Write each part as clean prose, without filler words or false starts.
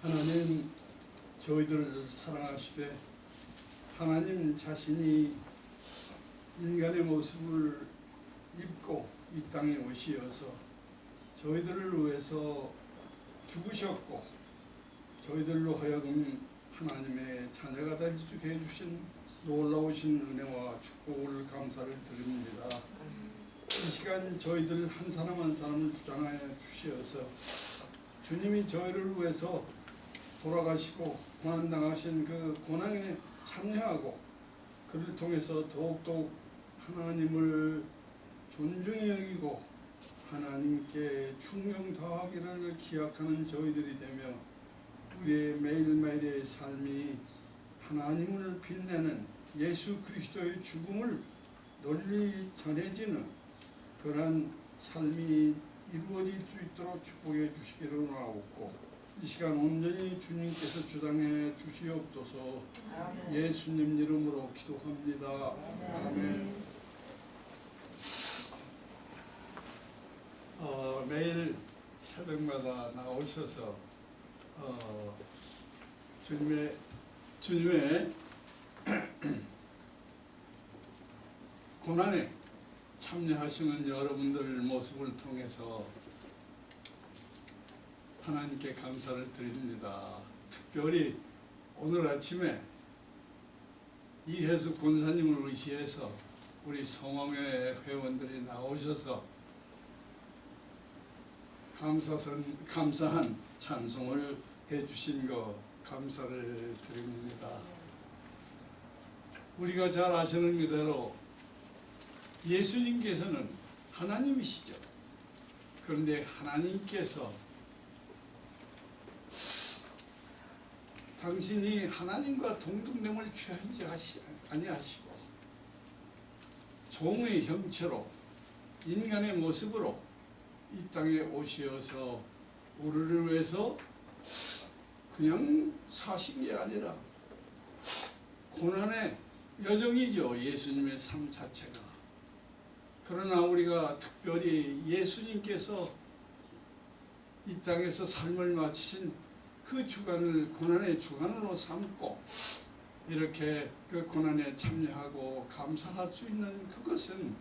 하나님, 저희들을 사랑하시되 하나님 자신이 인간의 모습을 입고 이 땅에 오시어서 저희들을 위해서 죽으셨고 저희들로 하여금 하나님의 자녀가 될 수 있게 해주신 놀라우신 은혜와 축복을 감사를 드립니다. 이 시간 저희들 한 사람 한 사람을 주장하여 주시어서 주님이 저희를 위해서 돌아가시고 고난당하신 그 고난에 참여하고 그를 통해서 더욱더욱 하나님을 존중히 여기고 하나님께 충성 다하기를 기약하는 저희들이 되며 우리의 매일매일의 삶이 하나님을 빛내는 예수 그리스도의 죽음을 널리 전해지는 그러한 삶이 이루어질 수 있도록 축복해 주시기를 원하옵고 이 시간 온전히 주님께서 주장해 주시옵소서. 예수님 이름으로 기도합니다. 아멘. 매일 새벽마다 나오셔서 주님의 고난에 참여하시는 여러분들 모습을 통해서 하나님께 감사를 드립니다. 특별히 오늘 아침에 이혜수 권사님을 의시해서 우리 성화회 회원들이 나오셔서 감사한 찬송을 해주신 것 감사를 드립니다. 우리가 잘 아시는 그대로 예수님께서는 하나님이시죠. 그런데 하나님께서 당신이 하나님과 동등됨을 취하지 아니하시고 종의 형체로 인간의 모습으로 이 땅에 오시어서 우리를 위해서 그냥 사신 게 아니라 고난의 여정이죠. 예수님의 삶 자체가. 그러나 우리가 특별히 예수님께서 이 땅에서 삶을 마치신 그 주간을 고난의 주간으로 삼고 이렇게 그 고난에 참여하고 감사할 수 있는 그것은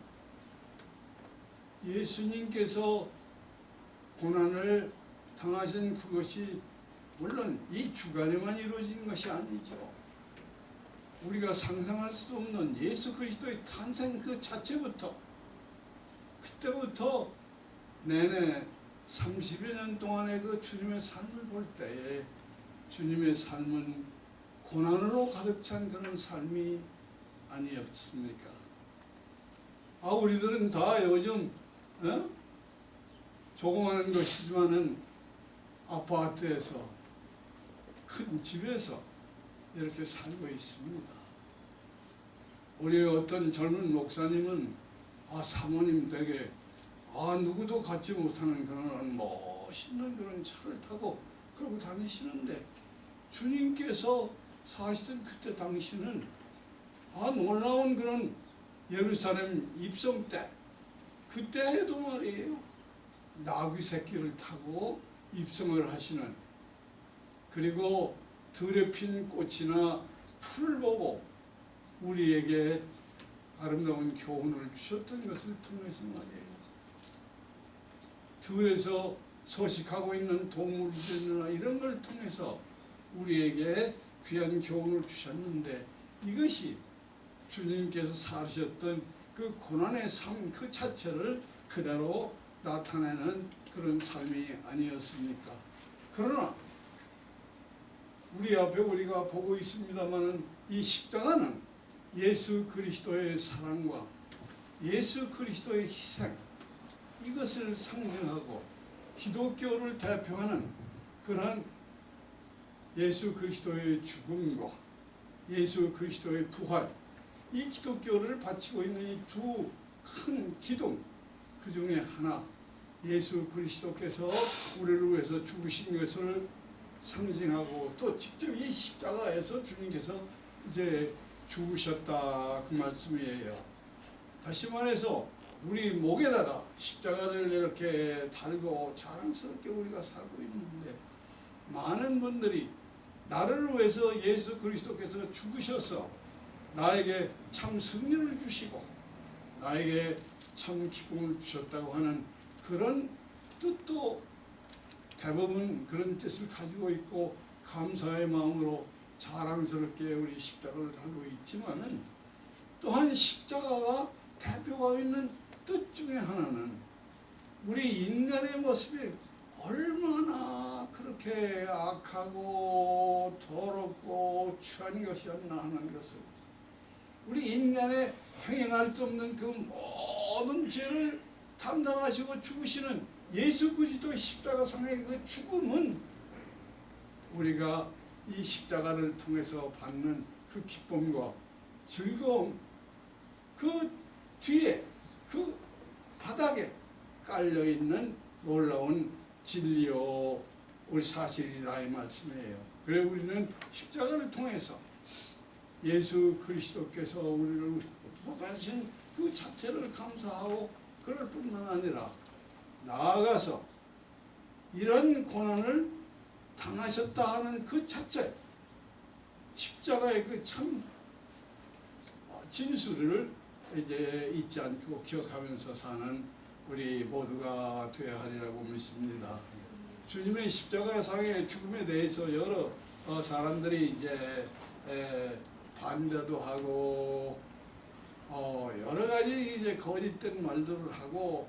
예수님께서 고난을 당하신 그것이 물론 이 주간에만 이루어진 것이 아니죠. 우리가 상상할 수 없는 예수 그리스도의 탄생 그 자체부터 그때부터 내내 30여 년 동안의 그 주님의 삶을 볼 때에 주님의 삶은 고난으로 가득 찬 그런 삶이 아니었습니까? 우리들은 다 요즘 조그마한 것이지만은 아파트에서 큰 집에서 이렇게 살고 있습니다. 우리 어떤 젊은 목사님은 사모님 댁에 누구도 갖지 못하는 그런 멋있는 그런 차를 타고 그러고 다니시는데 주님께서 사시던 그때 당시는 놀라운 그런 예루살렘 입성 때 그때에도 말이에요. 나귀 새끼를 타고 입성을 하시는 그리고 들에 핀 꽃이나 풀을 보고 우리에게 아름다운 교훈을 주셨던 것을 통해서 말이에요. 들에서 서식하고 있는 동물들이나 이런 걸 통해서 우리에게 귀한 교훈을 주셨는데 이것이 주님께서 사셨던 그 고난의 삶 그 자체를 그대로 나타내는 그런 삶이 아니었습니까? 그러나 우리 앞에 우리가 보고 있습니다마는 이 십자가는 예수 그리스도의 사랑과 예수 그리스도의 희생 이것을 상징하고 기독교를 대표하는 그러한 예수 그리스도의 죽음과 예수 그리스도의 부활 이 기독교를 바치고 있는 이 두 큰 기둥 그 중에 하나 예수 그리스도께서 우리를 위해서 죽으신 것을 상징하고 또 직접 이 십자가에서 주님께서 이제 죽으셨다 그 말씀이에요. 다시 말해서 우리 목에다가 십자가를 이렇게 달고 자랑스럽게 우리가 살고 있는데 많은 분들이 나를 위해서 예수 그리스도께서 죽으셔서 나에게 참 승리를 주시고 나에게 참 기쁨을 주셨다고 하는 그런 뜻도 대부분 그런 뜻을 가지고 있고 감사의 마음으로 자랑스럽게 우리 십자가를 달고 있지만은 또한 십자가가 대표하고 있는 뜻 중에 하나는 우리 인간의 모습이 얼마나 그렇게 악하고 더럽고 추한 것이었나 하는 것을 우리 인간의 행할 수 없는 그 모든 죄를 담당하시고 죽으시는 예수 그리스도의 십자가상의 그 죽음은 우리가 이 십자가를 통해서 받는 그 기쁨과 즐거움 그 뒤에 그 바닥에 깔려있는 놀라운 진리요 우리 사실이다 이 말씀이에요. 그래 우리는 십자가를 통해서 예수 그리스도께서 우리를 구속하신 그 자체를 감사하고 그럴 뿐만 아니라 나아가서 이런 고난을 당하셨다 하는 그 자체 십자가의 그 참 진수를 이제 잊지 않고 기억하면서 사는 우리 모두가 되어야 하리라고 믿습니다. 주님의 십자가상의 죽음에 대해서 여러 사람들이 이제 반대도 하고 여러 가지 이제 거짓된 말들을 하고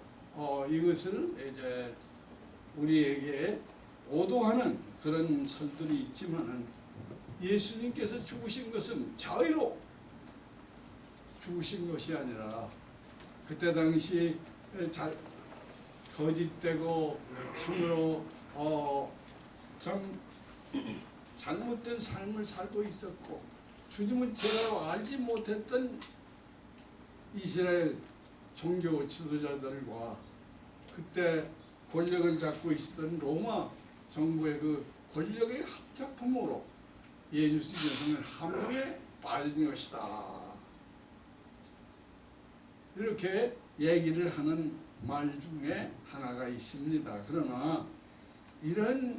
이것을 이제 우리에게 오도하는 그런 설들이 있지만은 예수님께서 죽으신 것은 자의로 죽으신 것이 아니라 그때 당시 거짓되고 참으로 참 잘못된 삶을 살고 있었고 주님은 제대로 알지 못했던 이스라엘 종교 지도자들과 그때 권력을 잡고 있었던 로마 정부의 그 권력의 합작품으로 예수님은 함정에 빠진 것이다. 이렇게 얘기를 하는 말 중에 하나가 있습니다. 그러나 이런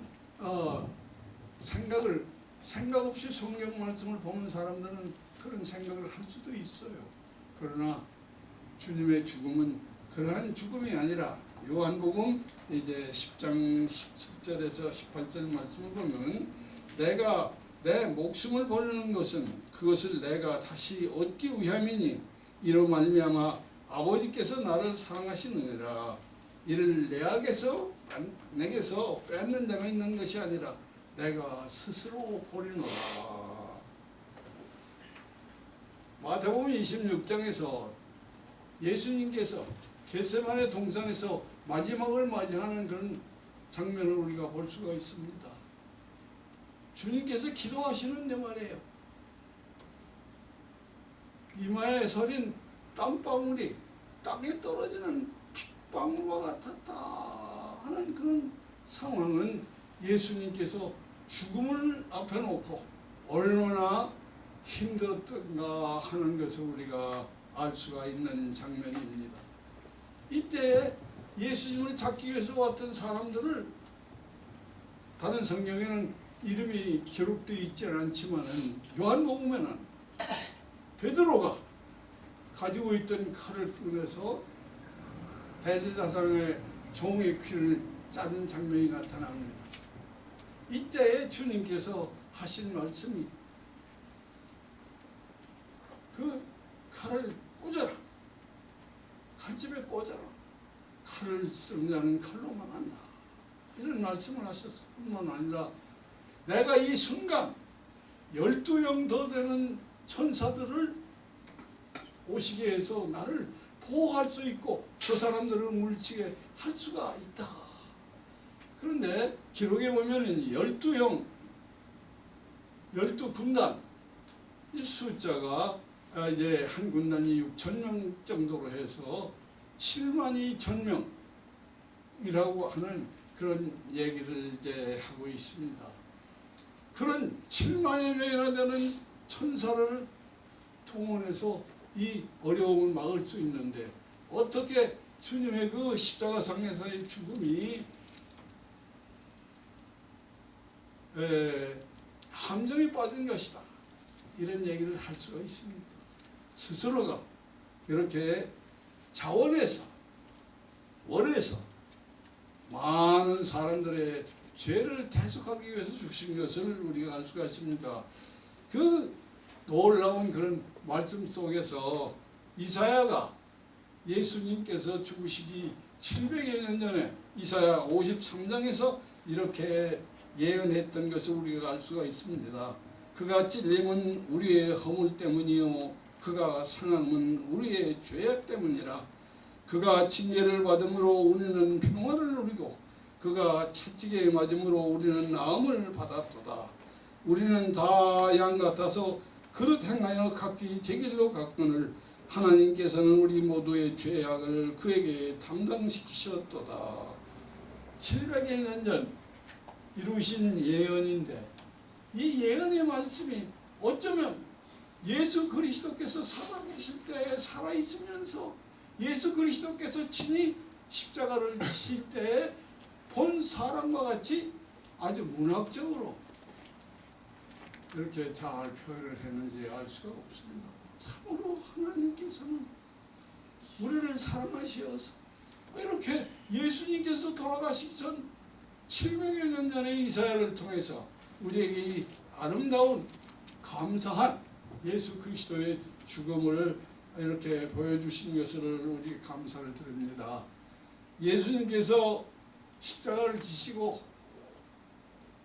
생각 없이 성경 말씀을 보는 사람들은 그런 생각을 할 수도 있어요. 그러나 주님의 죽음은 그러한 죽음이 아니라 요한복음 이제 10장 17절에서 18절 말씀을 보면 내가 내 목숨을 버리는 것은 그것을 내가 다시 얻기 위함이니 이로 말미암아 아버지께서 나를 사랑하시느니라. 이를 내게서 뺏는 자가 있는 것이 아니라 내가 스스로 버리노라. 마태복음 26장에서 예수님께서 겟세마네 동산에서 마지막을 맞이하는 그런 장면을 우리가 볼 수가 있습니다. 주님께서 기도하시는데 말이에요. 이마에 서린 땀방울이 땅에 떨어지는 빗방울과 같았다 하는 그런 상황은 예수님께서 죽음을 앞에 놓고 얼마나 힘들었던가 하는 것을 우리가 알 수가 있는 장면입니다. 이때 예수님을 찾기 위해서 왔던 사람들을 다른 성경에는 이름이 기록되어 있지는 않지만은 요한복음에는 베드로가 가지고 있던 칼을 꺼내서 대제사장의 종의 귀를 자른 장면이 나타납니다. 이때에 주님께서 하신 말씀이 그 칼을 꽂아라. 칼집에 꽂아라. 칼을 쓰는 자는 칼로 망한다. 이런 말씀을 하셨을 뿐만 아니라 내가 이 순간 12영 더 되는 천사들을 오시게 해서 나를 보호할 수 있고 저 사람들을 물리치게 할 수가 있다. 그런데 기록에 보면 12형, 12군단 이 숫자가 이제 한 군단이 6,000명 정도로 해서 72,000명이라고 하는 그런 얘기를 이제 하고 있습니다. 그런 7만여 명이나 되는 천사를 동원해서 이 어려움을 막을 수 있는데 어떻게 주님의 그 십자가상에서의 죽음이 함정에 빠진 것이다. 이런 얘기를 할 수가 있습니다. 스스로가 이렇게 자원해서 원해서 많은 사람들의 죄를 대속하기 위해서 주신 것을 우리가 알 수가 있습니다. 그 놀라운 그런 말씀 속에서 이사야가 예수님께서 죽으시기 700여 년 전에 이사야 53장에서 이렇게 예언했던 것을 우리가 알 수가 있습니다. 그가 찔림은 우리의 허물 때문이요 그가 상함은 우리의 죄악 때문이라. 그가 진예를 받음으로 우리는 평화를 누리고 그가 채찍에 맞음으로 우리는 나음을 받았도다. 우리는 다 양 같아서 그릇 행하여 각기 제 길로 갔거늘 하나님께서는 우리 모두의 죄악을 그에게 담당시키셨도다. 700여 년 전 이루신 예언인데 이 예언의 말씀이 어쩌면 예수 그리스도께서 살아계실 때 살아있으면서 예수 그리스도께서 친히 십자가를 지실 때 본 사람과 같이 아주 문학적으로 이렇게 잘 표현을 했는지 알 수가 없습니다. 참으로 하나님께서는 우리를 사랑하시어서 이렇게 예수님께서 돌아가시기 전 700여 년 전에 이사야를 통해서 우리에게 이 아름다운 감사한 예수 그리스도의 죽음을 이렇게 보여주신 것을 우리 감사를 드립니다. 예수님께서 십자가를 지시고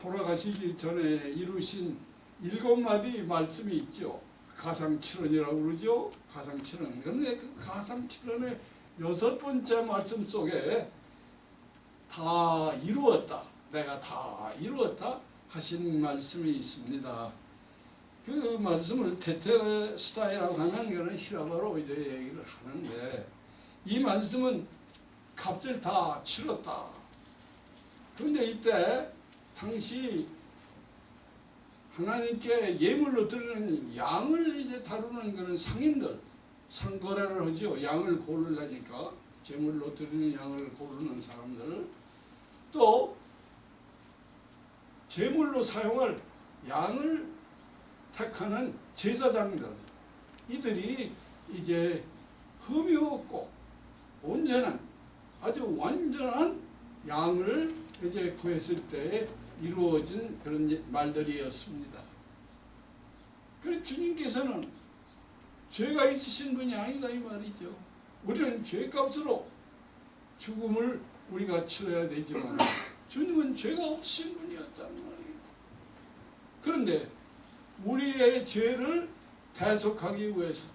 돌아가시기 전에 이루신 7마디 말씀이 있죠. 가상칠언이라고 그러죠. 가상칠언. 그런데 그 가상칠언의 6번째 말씀 속에 다 이루었다. 내가 다 이루었다 하신 말씀이 있습니다. 그 말씀을 테텔레스타이라고 하는 것은 히라바로 얘기를 하는데 이 말씀은 값을 다 치렀다. 그런데 이때 당시 하나님께 예물로 드리는 양을 이제 다루는 그런 상인들, 상거래를 하죠. 양을 고르려니까 제물로 드리는 양을 고르는 사람들, 또 제물로 사용할 양을 택하는 제사장들, 이들이 이제 흠이 없고 온전한 아주 완전한 양을 이제 구했을 때 이루어진 그런 말들이었습니다. 그래서 주님께서는 죄가 있으신 분이 아니다 이 말이죠. 우리는 죄값으로 죽음을 우리가 치러야 되지만 주님은 죄가 없으신 분이었단 말이에요. 그런데 우리의 죄를 대속하기 위해서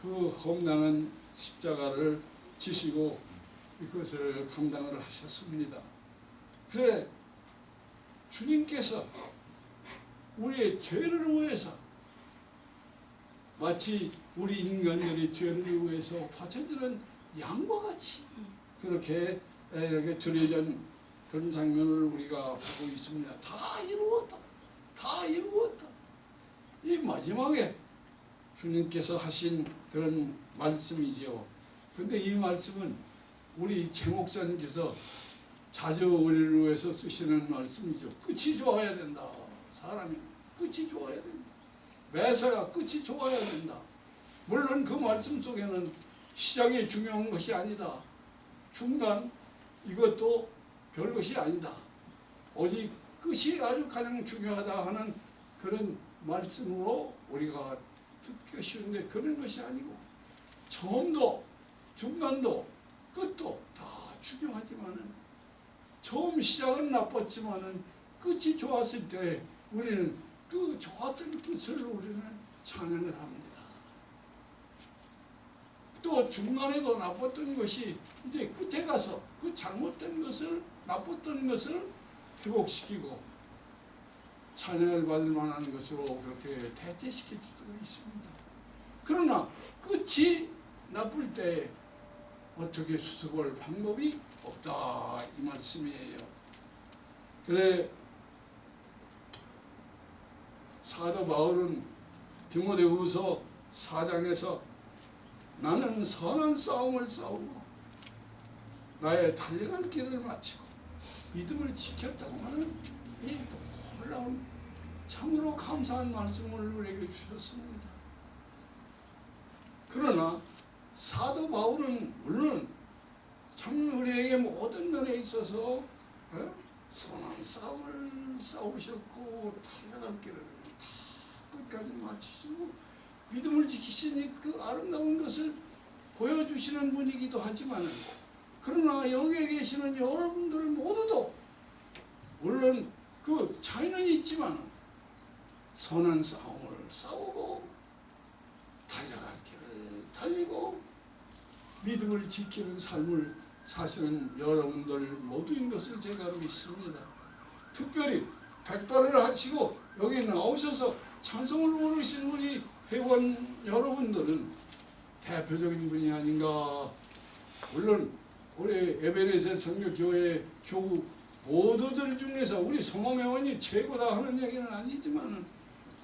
그 험난한 십자가를 지시고 이것을 감당을 하셨습니다. 그래 주님께서 우리의 죄를 위해서 마치 우리 인간들이 죄를 위해서 바쳐지는 양과 같이 그렇게 이렇게 드려진 그런 장면을 우리가 보고 있습니다. 다 이루었다. 다 이루었다. 이 마지막에 주님께서 하신 그런 말씀이지요. 그런데 이 말씀은 우리 최 목사님께서 자주 우리를 위해서 쓰시는 말씀이죠. 끝이 좋아야 된다. 사람이 끝이 좋아야 된다. 매사가 끝이 좋아야 된다. 물론 그 말씀 속에는 시작이 중요한 것이 아니다. 중간 이것도 별것이 아니다. 오직 끝이 아주 가장 중요하다 하는 그런 말씀으로 우리가 듣기 쉬운데 그런 것이 아니고 처음도 중간도 끝도 다 중요하지만은 처음 시작은 나빴지만은 끝이 좋았을 때 우리는 그 좋았던 끝을 우리는 찬양을 합니다. 또 중간에도 나빴던 것이 이제 끝에 가서 그 잘못된 것을 나빴던 것을 회복시키고 찬양을 받을 만한 것으로 그렇게 대체시켜 주고 있습니다. 그러나 끝이 나쁠 때 어떻게 수습할 방법이 없다 이 말씀이에요. 그래 사도 바울은 디모데후서 4장에서 나는 선한 싸움을 싸우고 나의 달려갈 길을 마치고 믿음을 지켰다고 하는 이 놀라운 참으로 감사한 말씀을 우리에게 주셨습니다. 그러나 사도 바울은 물론 참 우리에게 모든 면에 있어서 선한 싸움을 싸우셨고 달려갈 길을 다 끝까지 마치시고 믿음을 지키시니 그 아름다운 것을 보여주시는 분이기도 하지만, 그러나 여기에 계시는 여러분들 모두도 물론 그 차이는 있지만 선한 싸움을 싸우고 달려갈 길을 달리고 믿음을 지키는 삶을 사시는 여러분들 모두인 것을 제가 믿습니다. 특별히 백발을 하시고 여기 나오셔서 찬송을 부르신 우리 회원 여러분들은 대표적인 분이 아닌가. 물론 우리 에베레셋 선교교회 교우 모두들 중에서 우리 성공회원이 최고다 하는 얘기는 아니지만,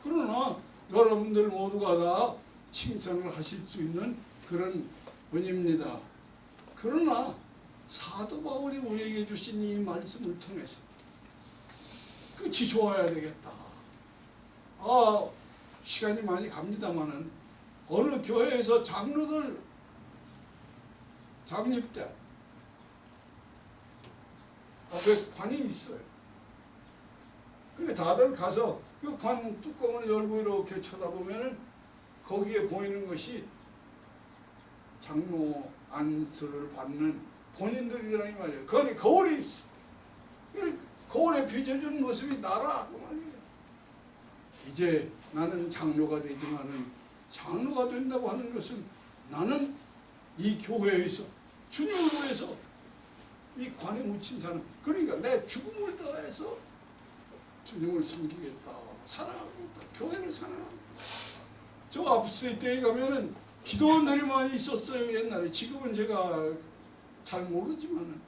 그러나 여러분들 모두가 다 칭찬을 하실 수 있는 그런 분입니다. 그러나 사도 바울이 우리에게 주신 이 말씀을 통해서 끝이 좋아야 되겠다. 시간이 많이 갑니다마는 어느 교회에서 장로들 장립 때 앞에 관이 있어요. 근데 다들 가서 그 관 뚜껑을 열고 이렇게 쳐다보면은 거기에 보이는 것이 장로 안수를 받는 본인들이라는 말이에요. 거기 거울이 있어. 거울에 비춰준 모습이 나라 그 말이에요. 이제 나는 장로가 되지만은 장로가 된다고 하는 것은 나는 이 교회에서 주님을 위해서 이 관에 묻힌 사람, 그러니까 내 죽음을 다해서 주님을 섬기겠다, 사랑하겠다, 교회를 사랑하겠다. 저 앞세 때에 가면은 기도원들이 많이 있었어요, 옛날에. 지금은 제가 잘 모르지만은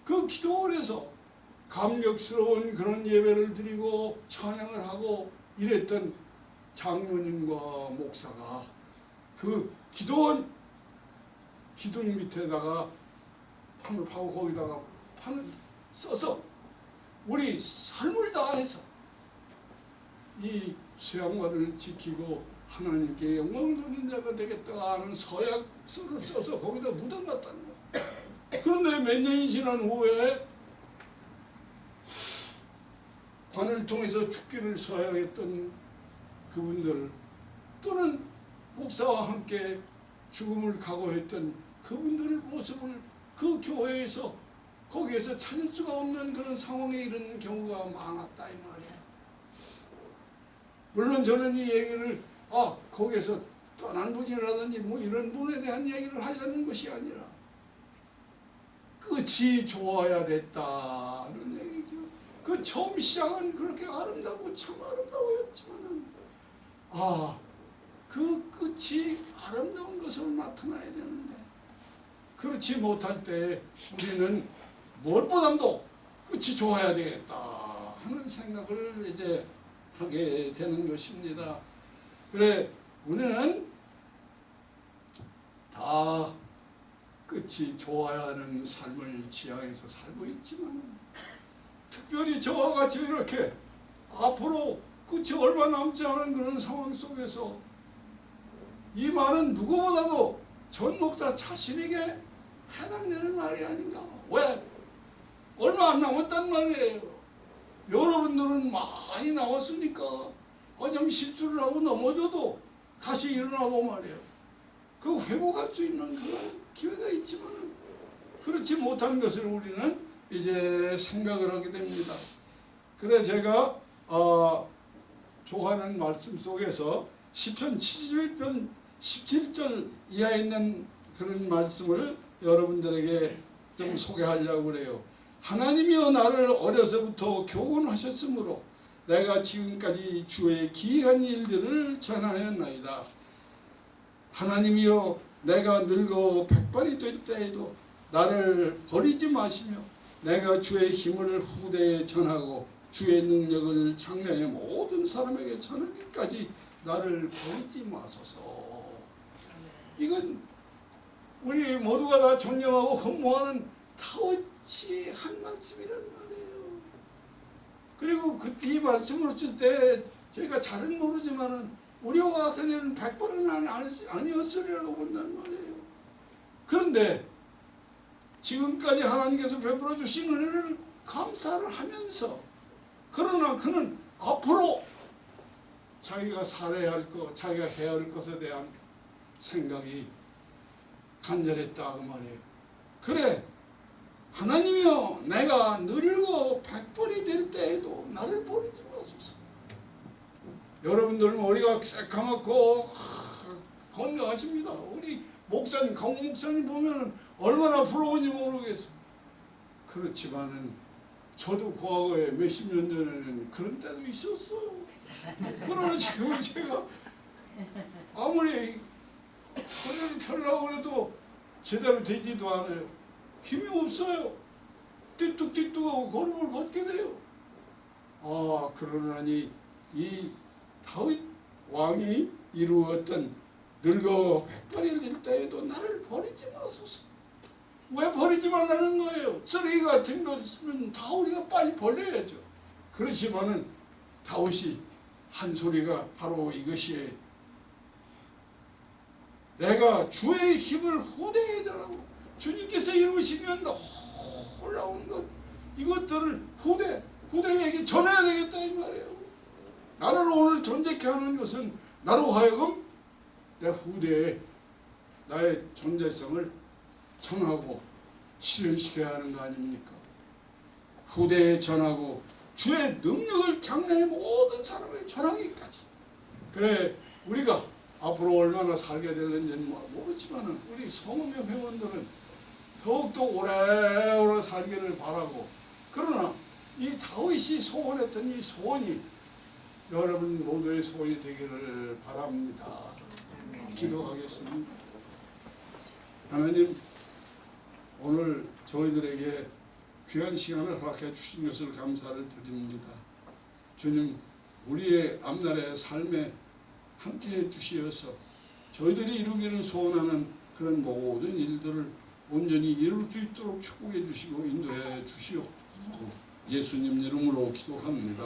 그 기도원에서 감격스러운 그런 예배를 드리고 찬양을 하고 이랬던 장로님과 목사가 그 기도원 기둥 밑에다가 판을 파고 거기다가 판을 써서 우리 삶을 다해서 이 수양관을 지키고 하나님께 영광 돌리는 자가 되겠다 하는 서약서를 써서 거기다 묻어놨다는 거예요. 그런데 몇 년이 지난 후에 관을 통해서 죽기를 서약했던 그분들, 또는 목사와 함께 죽음을 각오했던 그분들의 모습을 그 교회에서 거기에서 찾을 수가 없는 그런 상황에 이르는 경우가 많았다 이 말이에요. 물론 저는 이 얘기를 거기에서 떠난 분이라든지 뭐 이런 분에 대한 얘기를 하려는 것이 아니라 끝이 좋아야 됐다는 얘기죠. 그 처음 시작은 그렇게 아름다고 참 아름다웠지만은 그 끝이 아름다운 것으로 나타나야 되는데 그렇지 못할 때 우리는 무엇보다도 끝이 좋아야 되겠다 하는 생각을 이제 하게 되는 것입니다. 그래 우리는 다 끝이 좋아야 하는 삶을 지향해서 살고 있지만 특별히 저와 같이 이렇게 앞으로 끝이 얼마 남지 않은 그런 상황 속에서 이 말은 누구보다도 전 목사 자신에게 해당되는 말이 아닌가. 왜? 얼마 안 남았단 말이에요. 여러분들은 많이 나왔으니까 좀 실수를 하고 넘어져도 다시 일어나고 말이에요. 그 회복할 수 있는 그런 기회가 있지만 그렇지 못한 것을 우리는 이제 생각을 하게 됩니다. 그래 제가 좋아하는 말씀 속에서 시편 71편 17절 이하에 있는 그런 말씀을 여러분들에게 좀 소개하려고 그래요. 하나님이여 나를 어려서부터 교훈하셨으므로 내가 지금까지 주의 기이한 일들을 전하였나이다. 하나님이여 내가 늙어 백발이 될 때에도 나를 버리지 마시며 내가 주의 힘을 후대에 전하고 주의 능력을 장래의 모든 사람에게 전하기까지 나를 버리지 마소서. 이건 우리 모두가 다 존경하고 헌모하는 같이 한 말씀이란 말이에요. 그리고 이 말씀을 줄 때 저희가 잘은 모르지만은 우리와 같은 일은 100번은 아니었으리라고 본단 말이에요. 그런데 지금까지 하나님께서 베풀어 주신 은혜를 감사를 하면서, 그러나 그는 앞으로 자기가 살아야 할 것, 자기가 해야 할 것에 대한 생각이 간절했다 그 말이에요. 그래, 하나님이여, 내가 늙어 100벌이 될 때에도 나를 버리지 마소서. 여러분들 머리가 새까맣고 건강하십니다. 우리 목사님, 강 목사님 보면 얼마나 부러운지 모르겠어. 그렇지만은 저도 과거에 몇십 년 전에는 그런 때도 있었어요. 그러나 지금 제가 아무리 허리를 펴려고 해도 제대로 되지도 않아요. 힘이 없어요. 띠뚝띠뚝하고 걸음을 걷게 돼요. 아, 그러나니 이 다윗 왕이 이루었던 늙어 100발이 될 때에도 나를 버리지 마소서. 왜 버리지 말라는 거예요? 쓰레기 같은 거 있으면 다 우리가 빨리 버려야죠. 그렇지만은 다윗이 한 소리가 바로 이것이에요. 내가 주의 힘을 후대에 전하고, 주님께서 이루시면 올라온 것, 이것들을 후대에게 전해야 되겠다 이 말이에요. 나를 오늘 존재케 하는 것은 나로 하여금 내 후대에 나의 존재성을 전하고 실현시켜야 하는 거 아닙니까? 후대에 전하고 주의 능력을 장래의 모든 사람에게 전하기까지. 그래, 우리가 앞으로 얼마나 살게 될는지는 모르지만 우리 성읍의 회원들은 더욱더 오래오래 살기를 바라고, 그러나 이 다윗이 소원했던 이 소원이 여러분 모두의 소원이 되기를 바랍니다. 기도하겠습니다. 하나님, 오늘 저희들에게 귀한 시간을 허락해 주신 것을 감사를 드립니다. 주님, 우리의 앞날의 삶에 함께해 주시어서 저희들이 이루기를 소원하는 그런 모든 일들을 온전히 이룰 수 있도록 축복해 주시고 인도해 주시옵소서. 예수님 이름으로 기도합니다.